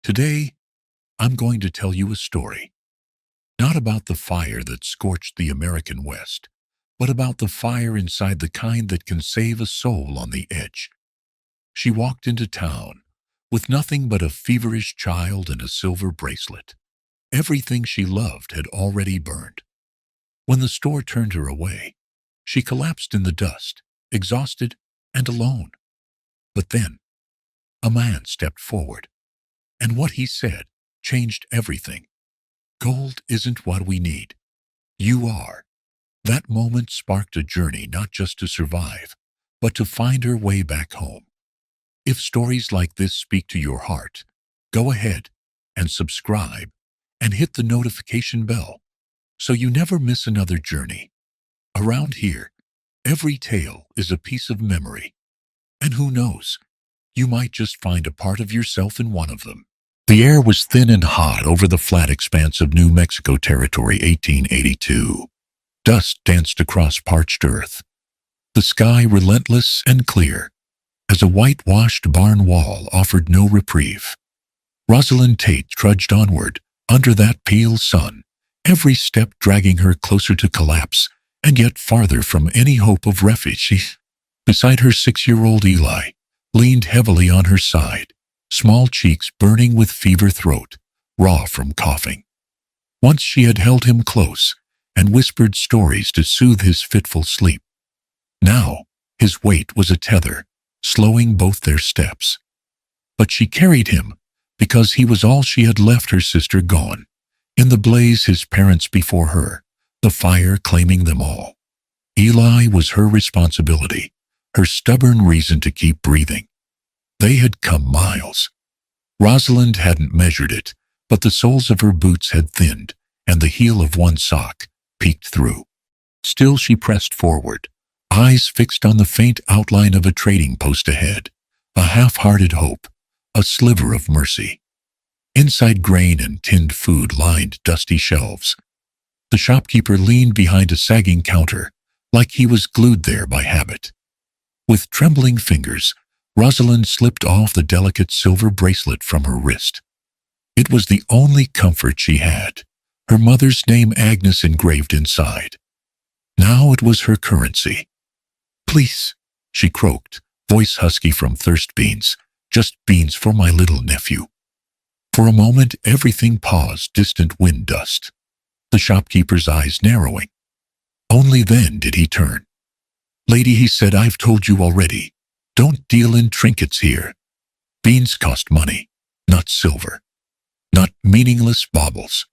Today, I'm going to tell you a story, not about the fire that scorched the American West, but about the fire inside the kind that can save a soul on the edge. She walked into town with nothing but a feverish child and a silver bracelet. Everything she loved had already burned. When the store turned her away, she collapsed in the dust, exhausted and alone. But then, a man stepped forward, and what he said changed everything. Gold isn't what we need. You are. That moment sparked a journey not just to survive, but to find her way back home. If stories like this speak to your heart, go ahead and subscribe and hit the notification bell so you never miss another journey. Around here, every tale is a piece of memory. And who knows, you might just find a part of yourself in one of them. The air was thin and hot over the flat expanse of New Mexico Territory, 1882. Dust danced across parched earth. The sky relentless and clear, as a whitewashed barn wall offered no reprieve. Rosalind Tate trudged onward under that pale sun, every step dragging her closer to collapse and yet farther from any hope of refuge. Beside her 6-year-old Eli leaned heavily on her side, small cheeks burning with fever, throat raw from coughing. Once she had held him close and whispered stories to soothe his fitful sleep. Now his weight was a tether, slowing both their steps. But she carried him because he was all she had left, her sister gone. In the blaze, his parents before her, the fire claiming them all. Eli was her responsibility, her stubborn reason to keep breathing. They had come miles. Rosalind hadn't measured it, but the soles of her boots had thinned, and the heel of one sock peeked through. Still she pressed forward, eyes fixed on the faint outline of a trading post ahead, a half-hearted hope, a sliver of mercy. Inside, grain and tinned food lined dusty shelves. The shopkeeper leaned behind a sagging counter, like he was glued there by habit. With trembling fingers, Rosalind slipped off the delicate silver bracelet from her wrist. It was the only comfort she had, her mother's name Agnes engraved inside. Now it was her currency. "Please," she croaked, voice husky from thirst beans, "just beans for my little nephew." For a moment everything paused, distant wind dust, the shopkeeper's eyes narrowing. Only then did he turn. "Lady," he said, "I've told you already. Don't deal in trinkets here. Beans cost money, not silver, not meaningless baubles."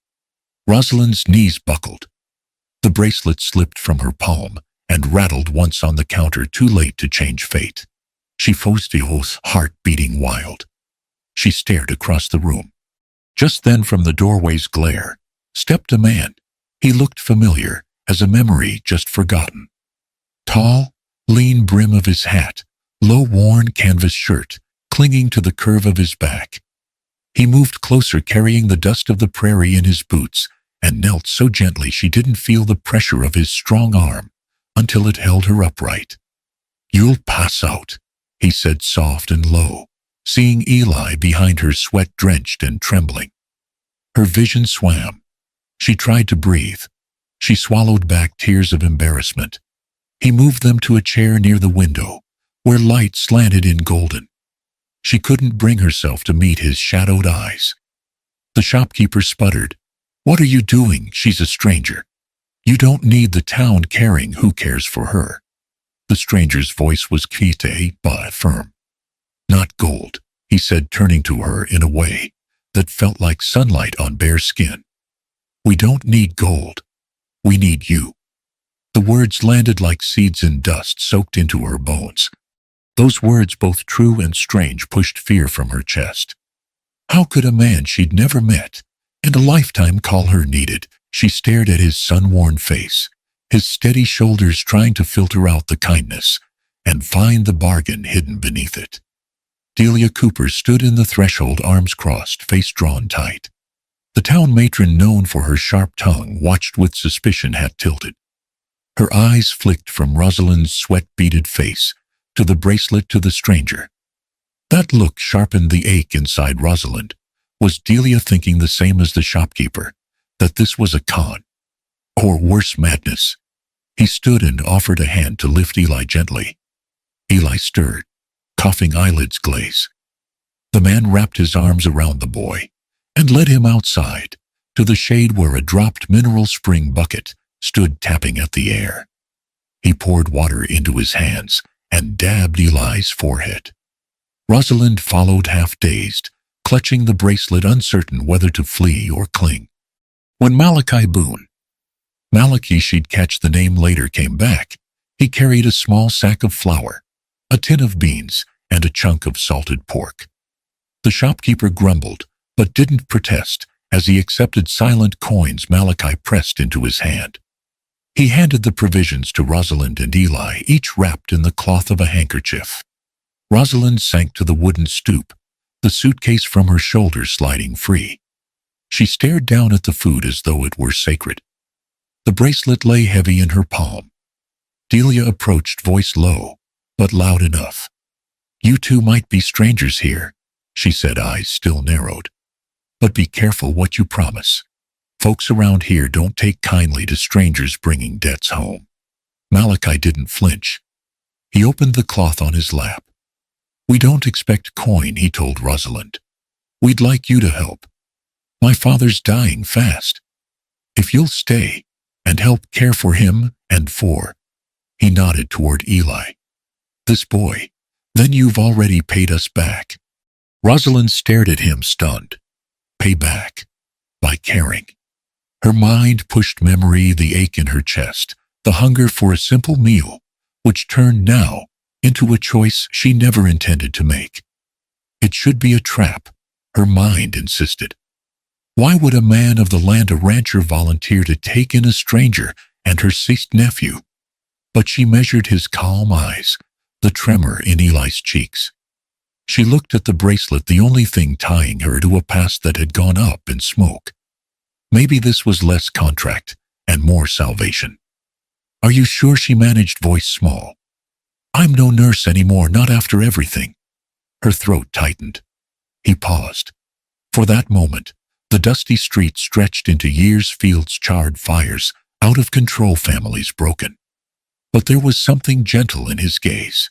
Rosalind's knees buckled. The bracelet slipped from her palm and rattled once on the counter, too late to change fate. She froze, heart beating wild. She stared across the room. Just then, from the doorway's glare, stepped a man. He looked familiar as a memory just forgotten. Tall, lean brim of his hat, low worn canvas shirt clinging to the curve of his back. He moved closer, carrying the dust of the prairie in his boots, and knelt so gently she didn't feel the pressure of his strong arm until it held her upright. "You'll pass out," he said, soft and low, seeing Eli behind her, sweat-drenched and trembling. Her vision swam. She tried to breathe. She swallowed back tears of embarrassment. He moved them to a chair near the window, where light slanted in golden. She couldn't bring herself to meet his shadowed eyes. The shopkeeper sputtered, "What are you doing? She's a stranger. You don't need the town caring. Who cares for her?" The stranger's voice was quiet but firm. "Not gold," he said, turning to her in a way that felt like sunlight on bare skin. "We don't need gold. We need you." The words landed like seeds in dust, soaked into her bones. Those words, both true and strange, pushed fear from her chest. How could a man she'd never met in a lifetime call her needed? She stared at his sun-worn face, his steady shoulders trying to filter out the kindness and find the bargain hidden beneath it. Delia Cooper stood in the threshold, arms crossed, face drawn tight. The town matron, known for her sharp tongue, watched with suspicion, hat tilted. Her eyes flicked from Rosalind's sweat-beaded face to the bracelet, to the stranger. That look sharpened the ache inside Rosalind, Was Delia thinking the same as the shopkeeper, that this was a con, or worse, madness? He stood and offered a hand to lift Eli gently. Eli stirred, coughing, eyelids glaze. The man wrapped his arms around the boy and led him outside to the shade where a dropped mineral spring bucket stood tapping at the air. He poured water into his hands and dabbed Eli's forehead. Rosalind followed, half-dazed, clutching the bracelet, uncertain whether to flee or cling. When Malachi Boone, Malachi, she'd catch the name later, came back, he carried a small sack of flour, a tin of beans, and a chunk of salted pork. The shopkeeper grumbled, but didn't protest, as he accepted silent coins Malachi pressed into his hand. He handed the provisions to Rosalind and Eli, each wrapped in the cloth of a handkerchief. Rosalind sank to the wooden stoop, the suitcase from her shoulders sliding free. She stared down at the food as though it were sacred. The bracelet lay heavy in her palm. Delia approached, voice low, but loud enough. "You two might be strangers here," she said, eyes still narrowed. "But be careful what you promise. Folks around here don't take kindly to strangers bringing debts home." Malachi didn't flinch. He opened the cloth on his lap. "We don't expect coin," he told Rosalind. "We'd like you to help. My father's dying fast. If you'll stay and help care for him and for—" He nodded toward Eli. "This boy, then you've already paid us back." Rosalind stared at him, stunned. Pay back? By caring. Her mind pushed memory, the ache in her chest, the hunger for a simple meal, which turned now into a choice she never intended to make. It should be a trap, her mind insisted. Why would a man of the land, a rancher, volunteer to take in a stranger and her deceased nephew? But she measured his calm eyes, the tremor in Eli's cheeks. She looked at the bracelet, the only thing tying her to a past that had gone up in smoke. Maybe this was less contract and more salvation. "Are you sure?" she managed, voice small. "I'm no nurse anymore, not after everything." Her throat tightened. He paused. For that moment, the dusty street stretched into years, fields charred, fires, out of control, families broken. But there was something gentle in his gaze.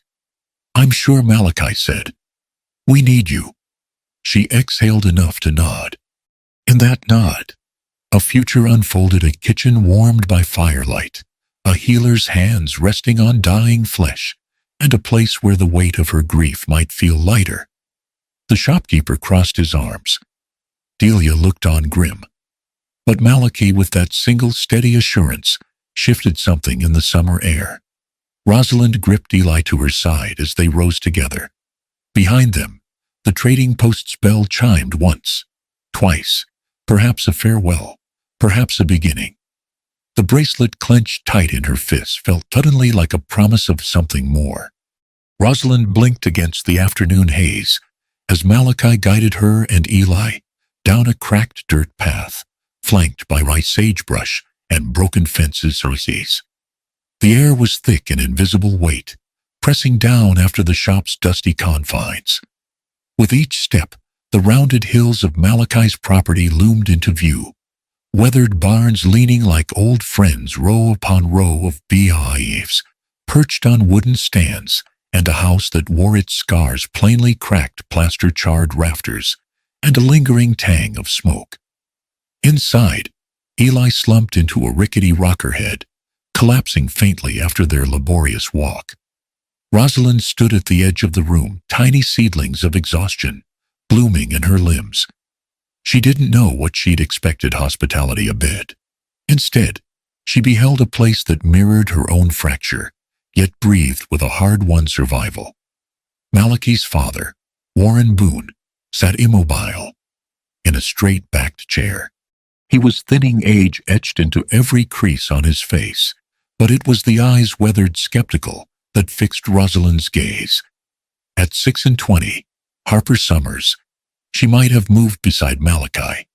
"I'm sure," Malachi said. "We need you." She exhaled enough to nod. In that nod, a future unfolded, a kitchen warmed by firelight, a healer's hands resting on dying flesh, and a place where the weight of her grief might feel lighter. The shopkeeper crossed his arms. Delia looked on, grim. But Malachi, with that single steady assurance, shifted something in the summer air. Rosalind gripped Eli to her side as they rose together. Behind them, the trading post's bell chimed once, twice, perhaps a farewell, perhaps a beginning. The bracelet, clenched tight in her fist, felt suddenly like a promise of something more. Rosalind blinked against the afternoon haze as Malachi guided her and Eli down a cracked dirt path, flanked by rye sagebrush and broken fences. The air was thick, an invisible weight, pressing down after the shop's dusty confines. With each step, the rounded hills of Malachi's property loomed into view. Weathered barns leaning like old friends, row upon row of beehives, perched on wooden stands, and a house that wore its scars, plainly cracked plaster, charred rafters, and a lingering tang of smoke. Inside, Eli slumped into a rickety rocker head, collapsing faintly after their laborious walk. Rosalind stood at the edge of the room, tiny seedlings of exhaustion blooming in her limbs. She didn't know what she'd expected, hospitality, a bed. Instead, she beheld a place that mirrored her own fracture, yet breathed with a hard-won survival. Malachi's father, Warren Boone, sat immobile in a straight-backed chair. He was thinning, age etched into every crease on his face, but it was the eyes, weathered, skeptical, that fixed Rosalind's gaze. At 26, Harper Summers, she might have moved beside Malachi.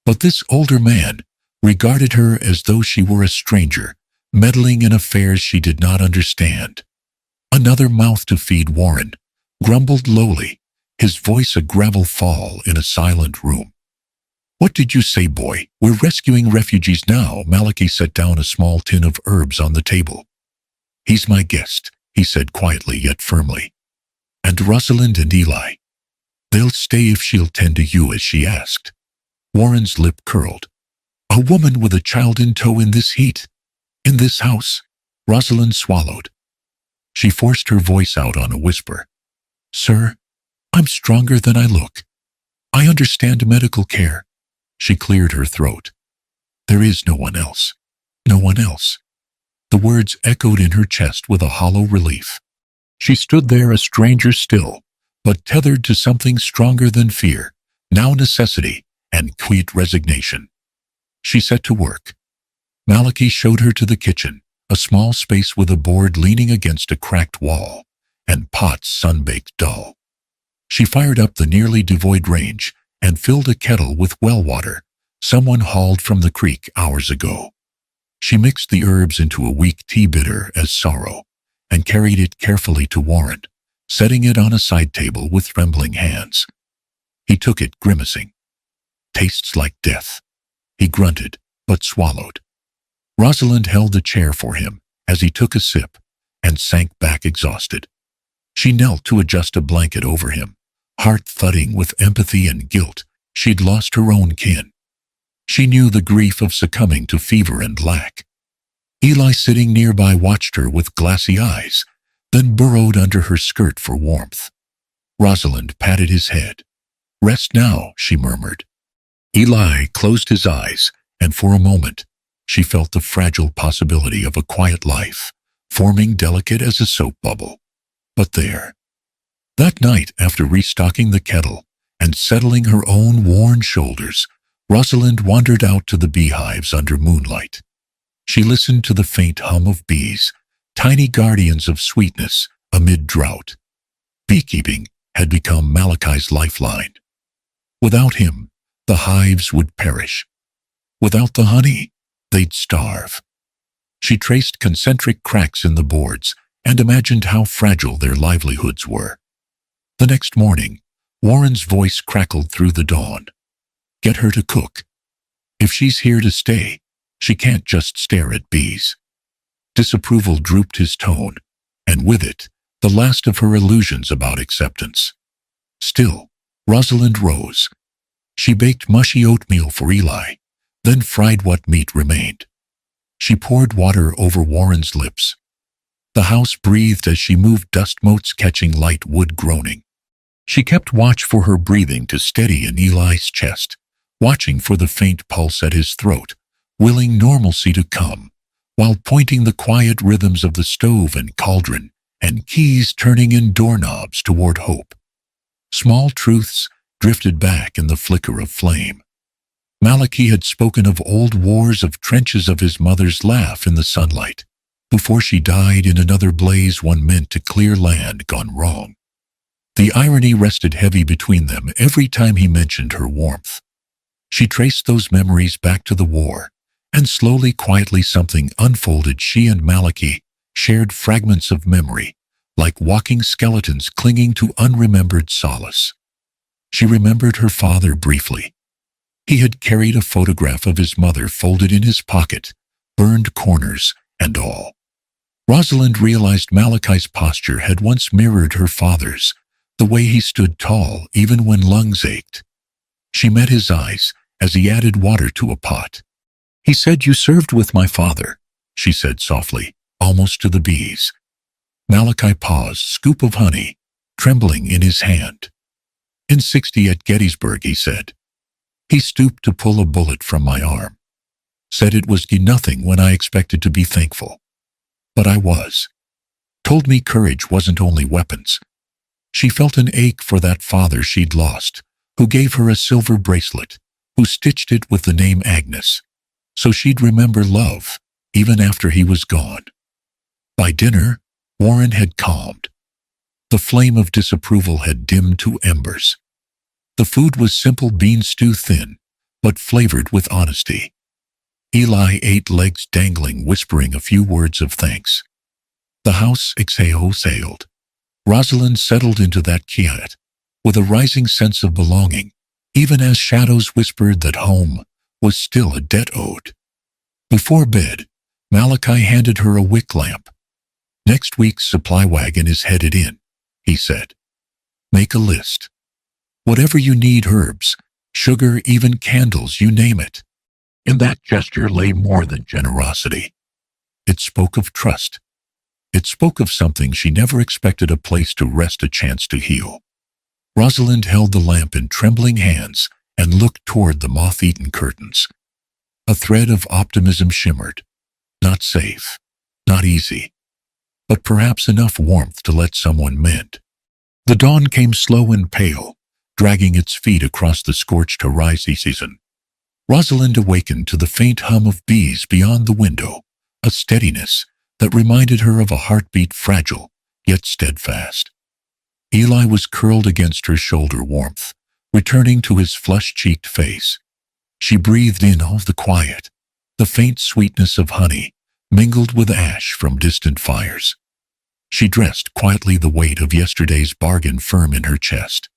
But this older man regarded her as though she were a stranger, meddling in affairs she did not understand. Another mouth to feed, Warren grumbled lowly, his voice a gravel fall in a silent room. "What did you say, boy? We're rescuing refugees now." Malachi set down a small tin of herbs on the table. "He's my guest," he said quietly yet firmly. "And Rosalind and Eli. They'll stay if she'll tend to you as she asked." Warren's lip curled. "A woman with a child in tow in this heat? In this house?" Rosalind swallowed. She forced her voice out on a whisper. "Sir, I'm stronger than I look. I understand medical care." She cleared her throat. "There is no one else. No one else." The words echoed in her chest with a hollow relief. She stood there a stranger still, but tethered to something stronger than fear, now necessity and quiet resignation. She set to work. Malachi showed her to the kitchen, a small space with a board leaning against a cracked wall, and pots sun-baked dull. She fired up the nearly devoid range and filled a kettle with well water someone hauled from the creek hours ago. She mixed the herbs into a weak tea bitter as sorrow and carried it carefully to Warren, setting it on a side table with trembling hands. He took it, grimacing. "Tastes like death," he grunted, but swallowed. Rosalind held the chair for him as he took a sip and sank back exhausted. She knelt to adjust a blanket over him, heart thudding with empathy and guilt. She'd lost her own kin. She knew the grief of succumbing to fever and lack. Eli, sitting nearby, watched her with glassy eyes, then burrowed under her skirt for warmth. Rosalind patted his head. "Rest now," she murmured. Eli closed his eyes, and for a moment, she felt the fragile possibility of a quiet life, forming delicate as a soap bubble. But there. That night, after restocking the kettle and settling her own worn shoulders, Rosalind wandered out to the beehives under moonlight. She listened to the faint hum of bees, tiny guardians of sweetness amid drought. Beekeeping had become Malachi's lifeline. Without him, the hives would perish. Without the honey, they'd starve. She traced concentric cracks in the boards and imagined how fragile their livelihoods were. The next morning, Warren's voice crackled through the dawn. "Get her to cook. If she's here to stay, she can't just stare at bees." Disapproval drooped his tone, and with it, the last of her illusions about acceptance. Still, Rosalind rose. She baked mushy oatmeal for Eli, then fried what meat remained. She poured water over Warren's lips. The house breathed as she moved, dust motes catching light wood groaning. She kept watch for her breathing to steady in Eli's chest, watching for the faint pulse at his throat, willing normalcy to come, while pointing the quiet rhythms of the stove and cauldron and keys turning in doorknobs toward hope. Small truths drifted back in the flicker of flame. Malachi had spoken of old wars, of trenches, of his mother's laugh in the sunlight, before she died in another blaze one meant to clear land gone wrong. The irony rested heavy between them every time he mentioned her warmth. She traced those memories back to the war, and slowly, quietly, something unfolded. She and Malachi shared fragments of memory, like walking skeletons clinging to unremembered solace. She remembered her father briefly. He had carried a photograph of his mother folded in his pocket, burned corners and all. Rosalind realized Malachi's posture had once mirrored her father's, the way he stood tall even when lungs ached. She met his eyes as he added water to a pot. "He said you served with my father," she said softly, almost to the bees. Malachi paused, scoop of honey trembling in his hand. "In '60 at Gettysburg," he said. "He stooped to pull a bullet from my arm. Said it was nothing when I expected to be thankful. But I was. Told me courage wasn't only weapons." She felt an ache for that father she'd lost, who gave her a silver bracelet, who stitched it with the name Agnes, so she'd remember love, even after he was gone. By dinner, Warren had calmed. The flame of disapproval had dimmed to embers. The food was simple bean stew, thin, but flavored with honesty. Eli ate, legs dangling, whispering a few words of thanks. The house exhaled. Rosalind settled into that quiet, with a rising sense of belonging, even as shadows whispered that home was still a debt owed. Before bed, Malachi handed her a wick lamp. "Next week's supply wagon is headed in," he said. "Make a list. Whatever you need, herbs, sugar, even candles, you name it." In that gesture lay more than generosity. It spoke of trust. It spoke of something she never expected, a place to rest, a chance to heal. Rosalind held the lamp in trembling hands and looked toward the moth-eaten curtains. A thread of optimism shimmered. Not safe, not easy, but perhaps enough warmth to let someone mend. The dawn came slow and pale, dragging its feet across the scorched horizon. Rosalind awakened to the faint hum of bees beyond the window, a steadiness that reminded her of a heartbeat, fragile yet steadfast. Eli was curled against her shoulder, warmth returning to his flush-cheeked face. She breathed in all the quiet, the faint sweetness of honey mingled with ash from distant fires. She dressed quietly, the weight of yesterday's bargain firm in her chest.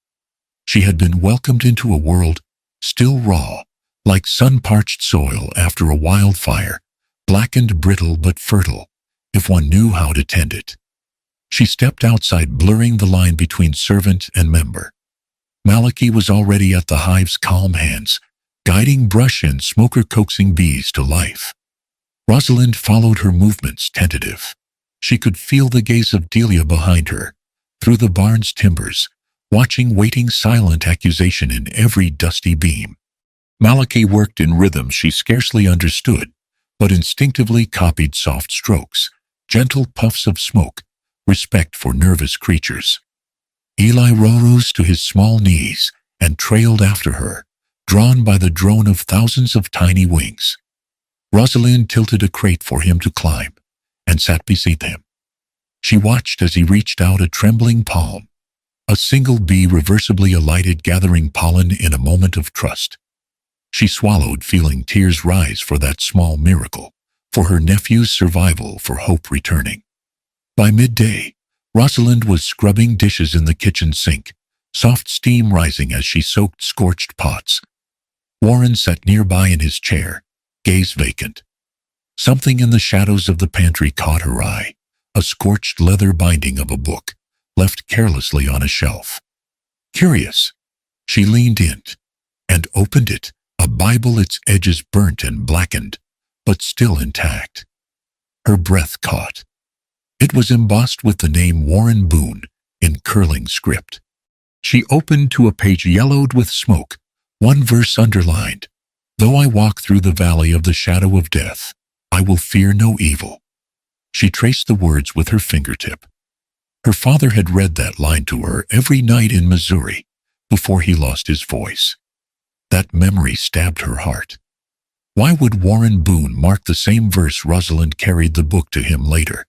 She had been welcomed into a world still raw, like sun-parched soil after a wildfire, blackened, brittle but fertile, if one knew how to tend it. She stepped outside, blurring the line between servant and member. Malachi was already at the hive's calm hands, guiding brush and smoker, coaxing bees to life. Rosalind followed her movements, tentative. She could feel the gaze of Delia behind her, through the barn's timbers, watching, waiting, silent accusation in every dusty beam. Malachi worked in rhythm she scarcely understood, but instinctively copied: soft strokes, gentle puffs of smoke, respect for nervous creatures. Eli rose to his small knees and trailed after her, drawn by the drone of thousands of tiny wings. Rosalind tilted a crate for him to climb and sat beside him. She watched as he reached out a trembling palm. A single bee reversibly alighted, gathering pollen in a moment of trust. She swallowed, feeling tears rise for that small miracle, for her nephew's survival, for hope returning. By midday, Rosalind was scrubbing dishes in the kitchen sink, soft steam rising as she soaked scorched pots. Warren sat nearby in his chair, gaze vacant. Something in the shadows of the pantry caught her eye, a scorched leather binding of a book, left carelessly on a shelf. Curious, she leaned in and opened it, a Bible, its edges burnt and blackened, but still intact. Her breath caught. It was embossed with the name Warren Boone in curling script. She opened to a page yellowed with smoke, one verse underlined: "Though I walk through the valley of the shadow of death, I will fear no evil." She traced the words with her fingertip. Her father had read that line to her every night in Missouri before he lost his voice. That memory stabbed her heart. Why would Warren Boone mark the same verse? Rosalind carried the book to him later.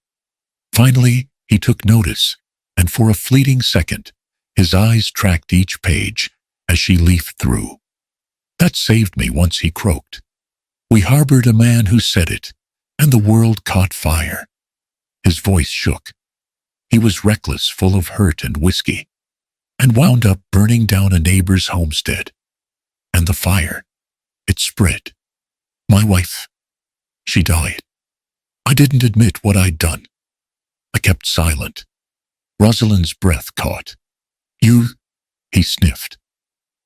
Finally, he took notice, and for a fleeting second, his eyes tracked each page as she leafed through. "That saved me once," he croaked. "We harbored a man who said it, and the world caught fire." His voice shook. He was reckless, full of hurt and whiskey, and wound up burning down a neighbor's homestead. And the fire, it spread. My wife, she died. I didn't admit what I'd done. I kept silent. Rosalind's breath caught. "You," he sniffed.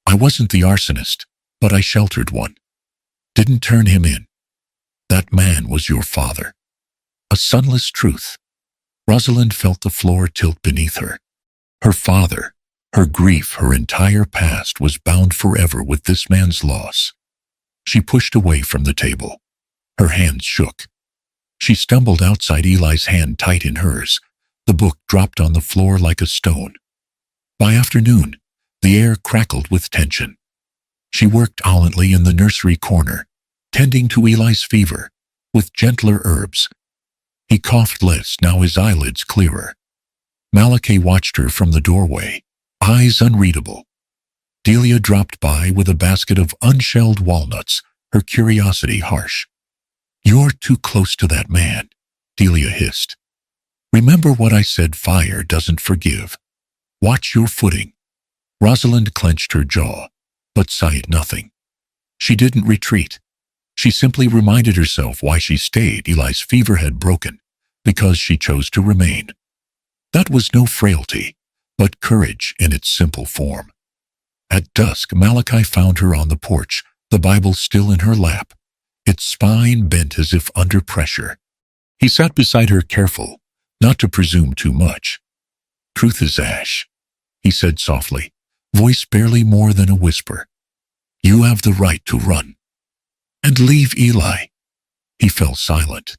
"I wasn't the arsonist, but I sheltered one. Didn't turn him in. That man was your father." A sunless truth. Rosalind felt the floor tilt beneath her. Her father, her grief, her entire past was bound forever with this man's loss. She pushed away from the table. Her hands shook. She stumbled outside, Eli's hand tight in hers. The book dropped on the floor like a stone. By afternoon, the air crackled with tension. She worked gallantly in the nursery corner, tending to Eli's fever, with gentler herbs. He coughed less, now his eyelids clearer. Malachi watched her from the doorway, eyes unreadable. Delia dropped by with a basket of unshelled walnuts, her curiosity harsh. "You're too close to that man," Delia hissed. "Remember what I said, fire doesn't forgive. Watch your footing." Rosalind clenched her jaw, but sighed nothing. She didn't retreat. She simply reminded herself why she stayed. Eli's fever had broken, because she chose to remain. That was no frailty, but courage in its simple form. At dusk, Malachi found her on the porch, the Bible still in her lap, its spine bent as if under pressure. He sat beside her, careful not to presume too much. "Truth is ash," he said softly, voice barely more than a whisper. "You have the right to run. And leave Eli." He fell silent.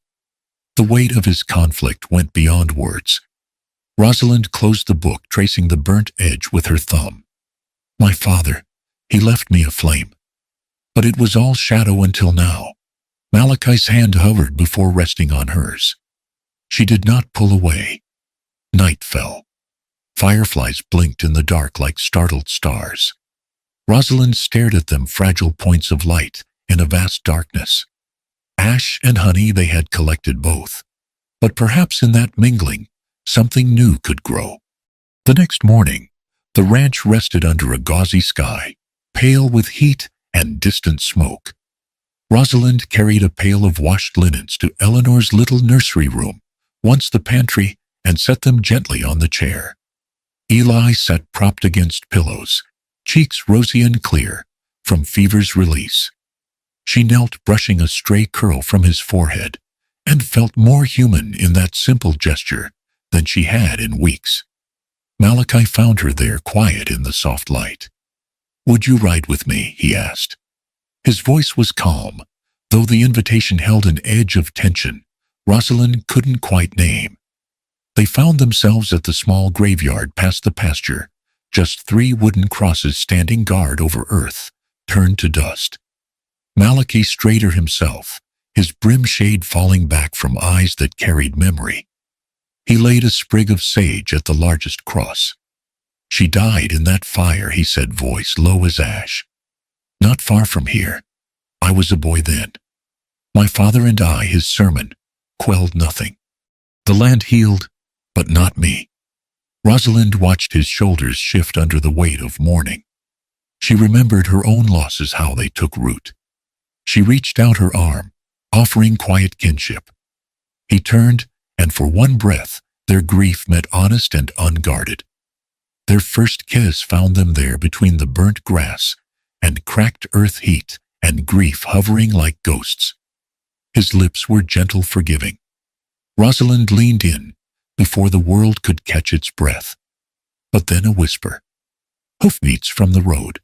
The weight of his conflict went beyond words. Rosalind closed the book, tracing the burnt edge with her thumb. "My father, he left me a flame. But it was all shadow until now." Malachi's hand hovered before resting on hers. She did not pull away. Night fell. Fireflies blinked in the dark like startled stars. Rosalind stared at them, fragile points of light in a vast darkness. Ash and honey, they had collected both. But perhaps in that mingling, something new could grow. The next morning, the ranch rested under a gauzy sky, pale with heat and distant smoke. Rosalind carried a pail of washed linens to Eleanor's little nursery room, once the pantry, and set them gently on the chair. Eli sat propped against pillows, cheeks rosy and clear from fever's release. She knelt, brushing a stray curl from his forehead, and felt more human in that simple gesture than she had in weeks. Malachi found her there, quiet in the soft light. "Would you ride with me?" he asked. His voice was calm, though the invitation held an edge of tension Rosalind couldn't quite name. They found themselves at the small graveyard past the pasture, just 3 wooden crosses standing guard over earth, turned to dust. Malachi straighter himself, his brim shade falling back from eyes that carried memory. He laid a sprig of sage at the largest cross. "She died in that fire," he said, voice low as ash. "Not far from here. I was a boy then. My father and I," his sermon quelled nothing. "The land healed, but not me." Rosalind watched his shoulders shift under the weight of mourning. She remembered her own losses, how they took root. She reached out her arm, offering quiet kinship. He turned, and for one breath, their grief met honest and unguarded. Their first kiss found them there between the burnt grass and cracked earth, heat and grief hovering like ghosts. His lips were gentle, forgiving. Rosalind leaned in before the world could catch its breath. But then a whisper. Hoofbeats from the road.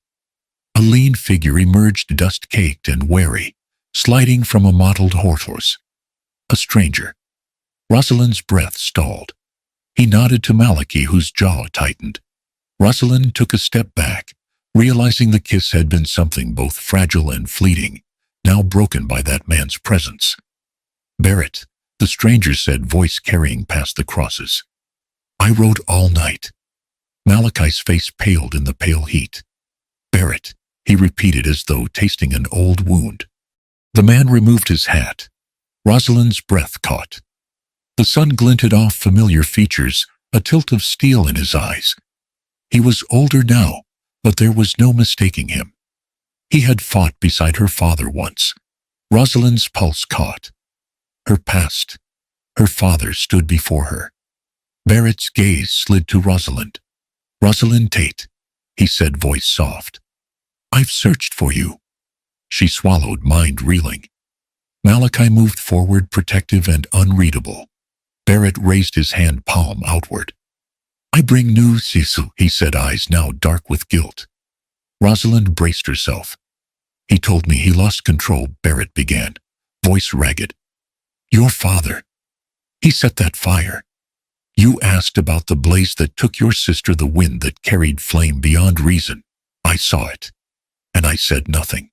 A lean figure emerged, dust-caked and wary, sliding from a mottled horse. A stranger. Rosalind's breath stalled. He nodded to Malachi, whose jaw tightened. Rosalind took a step back, realizing the kiss had been something both fragile and fleeting, now broken by that man's presence. "Barrett," the stranger said, voice carrying past the crosses. "I rode all night." Malachi's face paled in the pale heat. "Barrett," he repeated as though tasting an old wound. The man removed his hat. Rosalind's breath caught. The sun glinted off familiar features, a tilt of steel in his eyes. He was older now, but there was no mistaking him. He had fought beside her father once. Rosalind's pulse caught. Her past, her father, stood before her. Barrett's gaze slid to Rosalind. "Rosalind Tate," he said, voice soft. "I've searched for you." She swallowed, mind reeling. Malachi moved forward, protective and unreadable. Barrett raised his hand, palm outward. "I bring news, Cecil," he said, eyes now dark with guilt. Rosalind braced herself. "He told me he lost control," Barrett began, voice ragged. "Your father. He set that fire. You asked about the blaze that took your sister, the wind that carried flame beyond reason. I saw it, and I said nothing.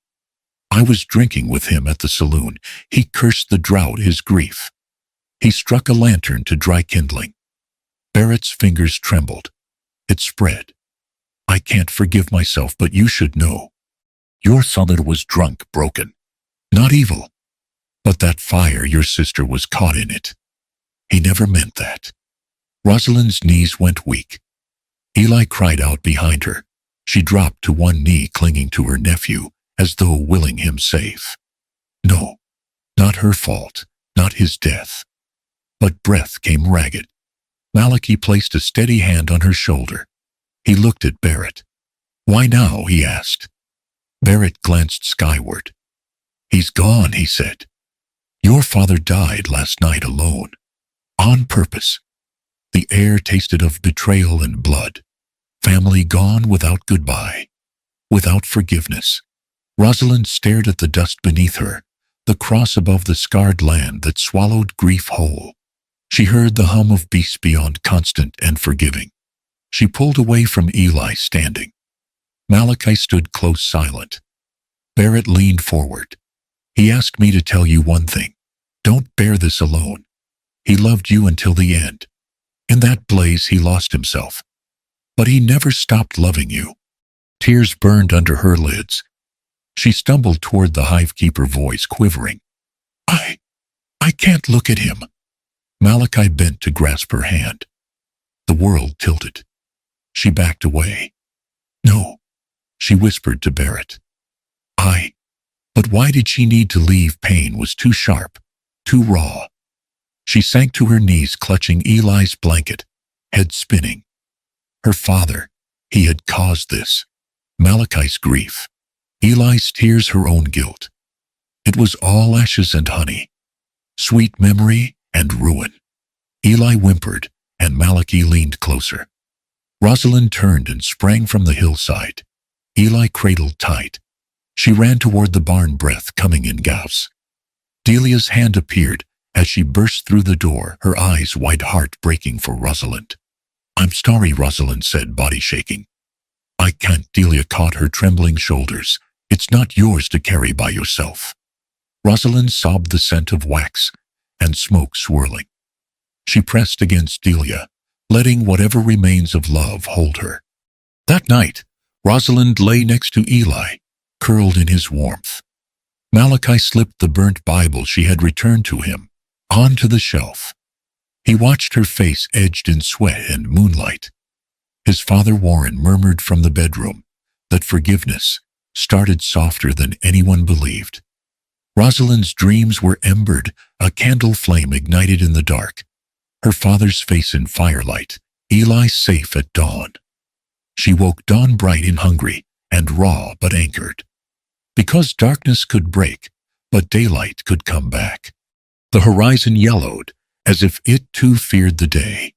I was drinking with him at the saloon. He cursed the drought, his grief. He struck a lantern to dry kindling." Barrett's fingers trembled. It spread. "I can't forgive myself, but you should know. Your father was drunk, broken. Not evil. But that fire, your sister was caught in it. He never meant that." Rosalind's knees went weak. Eli cried out behind her. She dropped to one knee, clinging to her nephew, as though willing him safe. No, not her fault, not his death. But breath came ragged. Malachi placed a steady hand on her shoulder. He looked at Barrett. "Why now?" he asked. Barrett glanced skyward. "He's gone," he said. "Your father died last night alone. On purpose." The air tasted of betrayal and blood. Family gone without goodbye, without forgiveness. Rosalind stared at the dust beneath her, the cross above the scarred land that swallowed grief whole. She heard the hum of beasts beyond, constant and forgiving. She pulled away from Eli, standing. Malachi stood close, silent. Barrett leaned forward. "He asked me to tell you one thing. Don't bear this alone. He loved you until the end. In that blaze he lost himself. But he never stopped loving you." Tears burned under her lids. She stumbled toward the hivekeeper, voice quivering. I can't look at him." Malachi bent to grasp her hand. The world tilted. She backed away. "No," she whispered to Barrett. But why did she need to leave? Pain was too sharp, too raw. She sank to her knees, clutching Eli's blanket, head spinning. Her father, he had caused this. Malachi's grief. Eli's tears, her own guilt. It was all ashes and honey. Sweet memory and ruin. Eli whimpered, and Malachi leaned closer. Rosalind turned and sprang from the hillside. Eli cradled tight. She ran toward the barn, breath coming in gasps. Delia's hand appeared as she burst through the door, her eyes wide, heart breaking for Rosalind. "I'm sorry," Rosalind said, body shaking. "I can't." Delia caught her trembling shoulders. "It's not yours to carry by yourself." Rosalind sobbed, the scent of wax and smoke swirling. She pressed against Delia, letting whatever remains of love hold her. That night, Rosalind lay next to Eli, curled in his warmth. Malachi slipped the burnt Bible she had returned to him onto the shelf. He watched her face edged in sweat and moonlight. His father, Warren, murmured from the bedroom that forgiveness started softer than anyone believed. Rosalind's dreams were embered, a candle flame ignited in the dark. Her father's face in firelight, Eli safe at dawn. She woke dawn bright and hungry, and raw but anchored. Because darkness could break, but daylight could come back. The horizon yellowed, as if it too feared the day.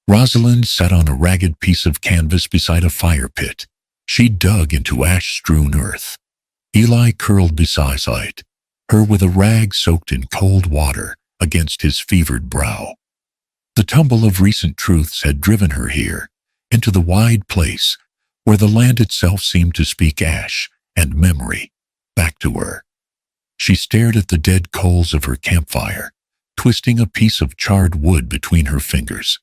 Rosalind sat on a ragged piece of canvas beside a fire pit. She dug into ash-strewn earth. Eli curled beside her with a rag soaked in cold water against his fevered brow. The tumble of recent truths had driven her here, into the wide place where the land itself seemed to speak ash and memory back to her. She stared at the dead coals of her campfire, twisting a piece of charred wood between her fingers.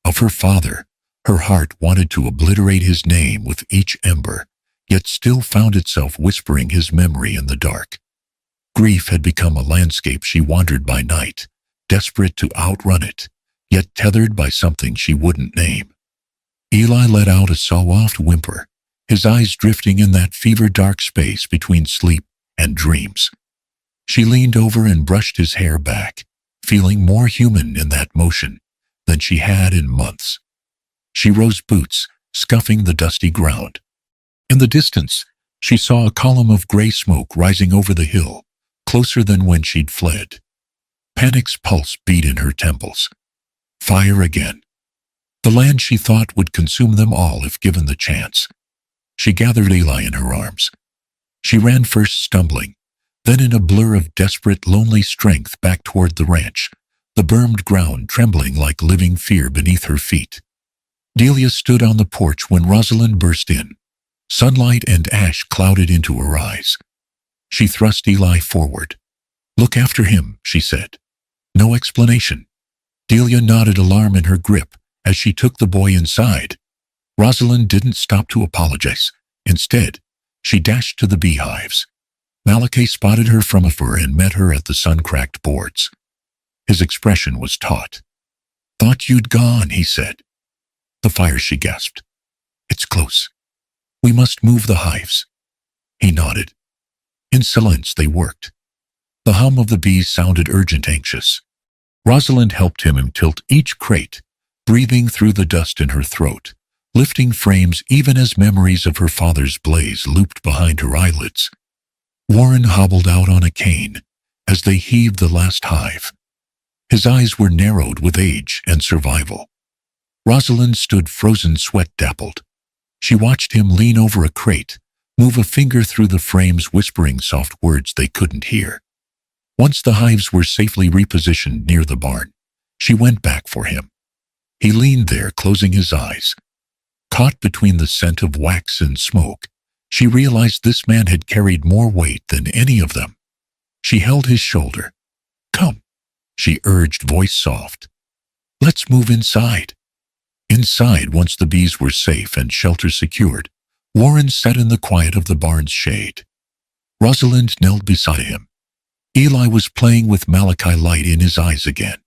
Of her father, her heart wanted to obliterate his name with each ember, yet still found itself whispering his memory in the dark. Grief had become a landscape she wandered by night, desperate to outrun it, yet tethered by something she wouldn't name. Eli let out a soft whimper, his eyes drifting in that fever-dark space between sleep and dreams. She leaned over and brushed his hair back, feeling more human in that motion than she had in months. She rose, boots scuffing the dusty ground. In the distance, she saw a column of gray smoke rising over the hill, closer than when she'd fled. Panic's pulse beat in her temples. Fire again. The land she thought would consume them all if given the chance. She gathered Eli in her arms. She ran, first stumbling, then in a blur of desperate, lonely strength back toward the ranch, the burned ground trembling like living fear beneath her feet. Delia stood on the porch when Rosalind burst in. Sunlight and ash clouded into her eyes. She thrust Eli forward. "Look after him," she said. No explanation. Delia nodded, alarm in her grip, as she took the boy inside. Rosalind didn't stop to apologize. Instead, she dashed to the beehives. Malachi spotted her from afar and met her at the sun-cracked boards. His expression was taut. "Thought you'd gone," he said. "The fire," she gasped. "It's close." We must move the hives. He nodded. In silence they worked. The hum of the bees sounded urgent, anxious. Rosalind helped him tilt each crate, breathing through the dust in her throat, lifting frames even as memories of her father's blaze looped behind her eyelids. Warren hobbled out on a cane as they heaved the last hive. His eyes were narrowed with age and survival. Rosalind stood frozen, sweat dappled. She watched him lean over a crate, move a finger through the frames, whispering soft words they couldn't hear. Once the hives were safely repositioned near the barn, she went back for him. He leaned there, closing his eyes. Caught between the scent of wax and smoke, she realized this man had carried more weight than any of them. She held his shoulder. "Come," she urged, voice soft. "Let's move inside." Inside, once the bees were safe and shelter secured, Warren sat in the quiet of the barn's shade. Rosalind knelt beside him. Eli was playing with Malachi, light in his eyes again.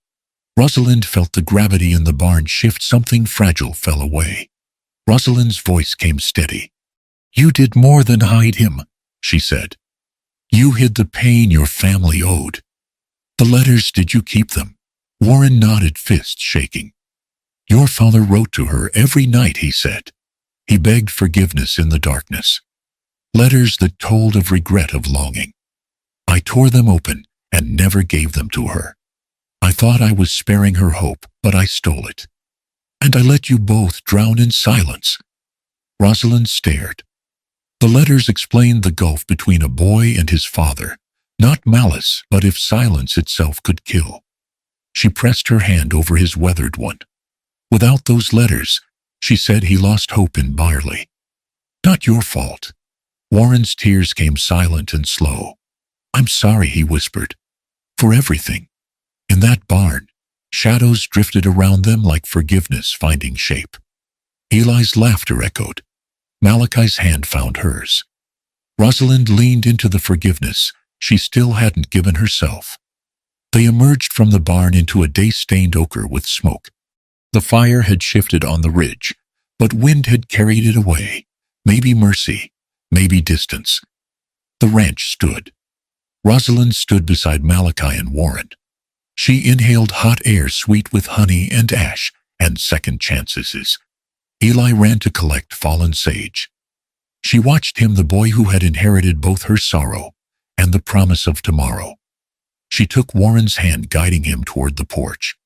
Rosalind felt the gravity in the barn shift. Something fragile fell away. Rosalind's voice came steady. "You did more than hide him," she said. "You hid the pain your family owed." "The letters, did you keep them?" Warren nodded, fist shaking. "Your father wrote to her every night," he said. He begged forgiveness in the darkness. Letters that told of regret, of longing. "I tore them open and never gave them to her. I thought I was sparing her hope, but I stole it. And I let you both drown in silence." Rosalind stared. The letters explained the gulf between a boy and his father. Not malice, but if silence itself could kill. She pressed her hand over his weathered one. "Without those letters," she said, "he lost hope in Byerly." "Not your fault." Warren's tears came silent and slow. "I'm sorry," he whispered, "for everything." In that barn, shadows drifted around them like forgiveness finding shape. Eli's laughter echoed. Malachi's hand found hers. Rosalind leaned into the forgiveness she still hadn't given herself. They emerged from the barn into a day-stained ochre with smoke. The fire had shifted on the ridge, but wind had carried it away. Maybe mercy, maybe distance. The ranch stood. Rosalind stood beside Malachi and Warren. She inhaled hot air sweet with honey and ash and second chances. Eli ran to collect fallen sage. She watched him, the boy who had inherited both her sorrow and the promise of tomorrow. She took Warren's hand, guiding him toward the porch.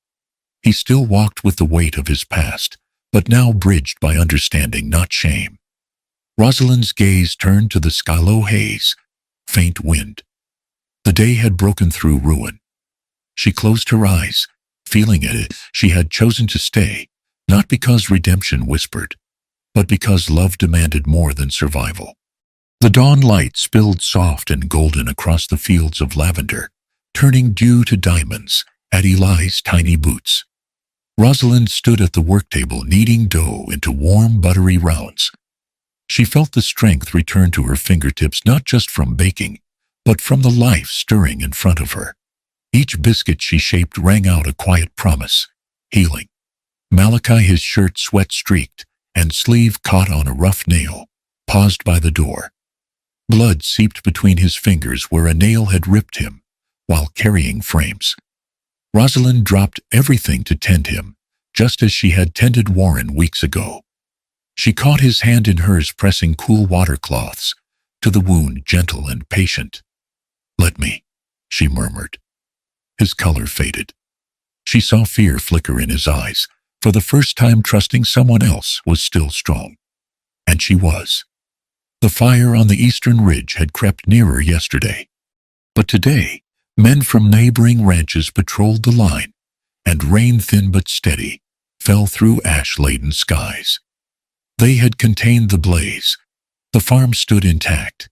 He still walked with the weight of his past, but now bridged by understanding, not shame. Rosalind's gaze turned to the sky, low haze, faint wind. The day had broken through ruin. She closed her eyes, feeling it. She had chosen to stay, not because redemption whispered, but because love demanded more than survival. The dawn light spilled soft and golden across the fields of lavender, turning dew to diamonds at Eli's tiny boots. Rosalind stood at the worktable, kneading dough into warm, buttery rounds. She felt the strength return to her fingertips, not just from baking, but from the life stirring in front of her. Each biscuit she shaped rang out a quiet promise, healing. Malachi, his shirt sweat-streaked and sleeve caught on a rough nail, paused by the door. Blood seeped between his fingers where a nail had ripped him while carrying frames. Rosalind dropped everything to tend him, just as she had tended Warren weeks ago. She caught his hand in hers, pressing cool water cloths to the wound, gentle and patient. "Let me," she murmured. His color faded. She saw fear flicker in his eyes. For the first time, trusting someone else was still strong. And she was. The fire on the eastern ridge had crept nearer yesterday. But today, men from neighboring ranches patrolled the line, and rain, thin but steady, fell through ash-laden skies. They had contained the blaze. The farm stood intact.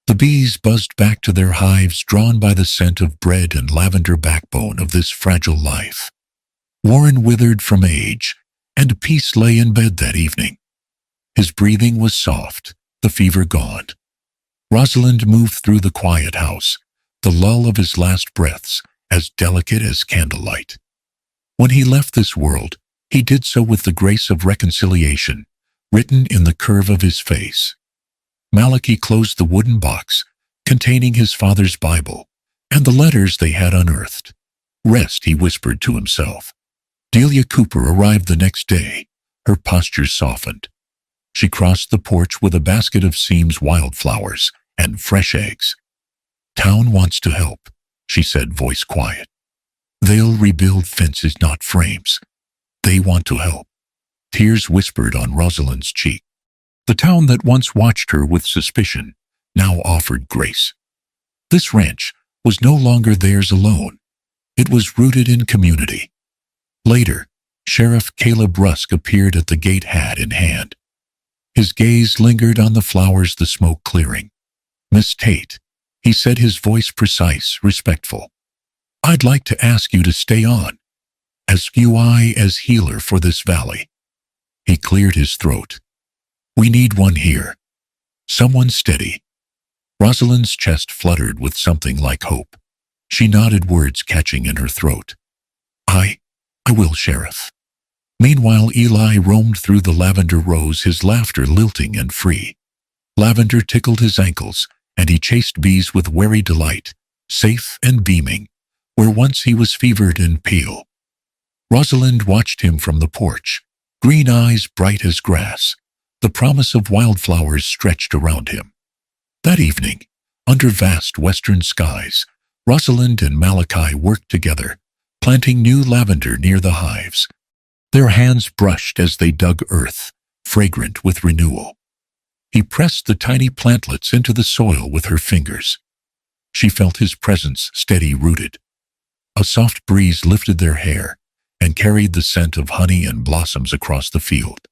The bees buzzed back to their hives, drawn by the scent of bread and lavender, backbone of this fragile life. Warren withered from age, and peace lay in bed that evening. His breathing was soft, the fever gone. Rosalind moved through the quiet house, the lull of his last breaths as delicate as candlelight. When he left this world, he did so with the grace of reconciliation, written in the curve of his face. Malachi closed the wooden box containing his father's Bible and the letters they had unearthed. Rest, he whispered to himself. Delia Cooper arrived the next day. Her posture softened. She crossed the porch with a basket of Seam's wildflowers and fresh eggs. Town wants to help, she said, voice quiet. They'll rebuild fences, not frames. They want to help. Tears whispered on Rosalind's cheek. The town that once watched her with suspicion now offered grace. This ranch was no longer theirs alone. It was rooted in community. Later, Sheriff Caleb Rusk appeared at the gate, hat in hand. His gaze lingered on the flowers, the smoke clearing. Miss Tate, he said, his voice precise, respectful. I'd like to ask you to stay on. As UI as healer for this valley. He cleared his throat. We need one here. Someone steady. Rosalind's chest fluttered with something like hope. She nodded, words catching in her throat. I will, Sheriff. Meanwhile, Eli roamed through the lavender rows, his laughter lilting and free. Lavender tickled his ankles, and he chased bees with wary delight, safe and beaming, where once he was fevered and pale. Rosalind watched him from the porch, green eyes bright as grass. The promise of wildflowers stretched around him. That evening, under vast western skies, Rosalind and Malachi worked together, planting new lavender near the hives. Their hands brushed as they dug earth, fragrant with renewal. He pressed the tiny plantlets into the soil with her fingers. She felt his presence, steady-rooted. A soft breeze lifted their hair and carried the scent of honey and blossoms across the field.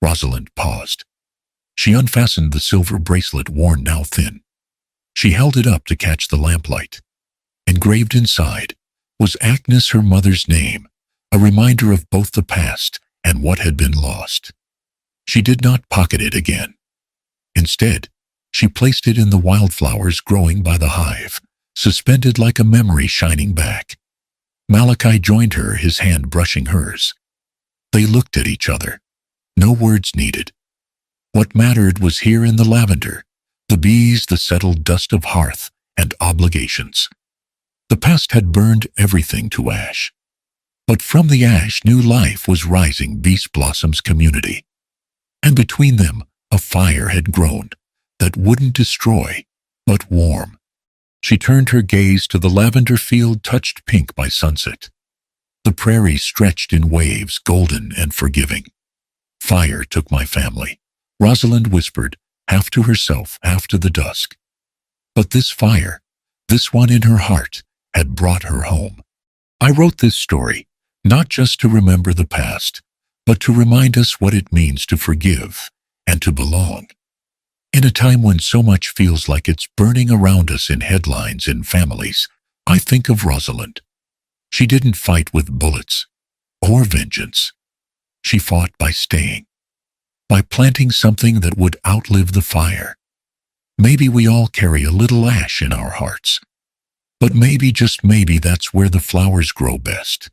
Rosalind paused. She unfastened the silver bracelet, worn now thin. She held it up to catch the lamplight. Engraved inside was Agnes, her mother's name, a reminder of both the past and what had been lost. She did not pocket it again. Instead, she placed it in the wildflowers growing by the hive, suspended like a memory shining back. Malachi joined her, his hand brushing hers. They looked at each other. No words needed. What mattered was here in the lavender, the bees, the settled dust of hearth and obligations. The past had burned everything to ash. But from the ash, new life was rising, Beast Blossom's community. And between them, a fire had grown that wouldn't destroy, but warm. She turned her gaze to the lavender field, touched pink by sunset. The prairie stretched in waves, golden and forgiving. Fire took my family, Rosalind whispered, half to herself, half to the dusk. But this fire, this one in her heart, had brought her home. I wrote this story, not just to remember the past, but to remind us what it means to forgive and to belong. In a time when so much feels like it's burning around us in headlines and families, I think of Rosalind. She didn't fight with bullets or vengeance. She fought by staying, by planting something that would outlive the fire. Maybe we all carry a little ash in our hearts, but maybe, just maybe, that's where the flowers grow best.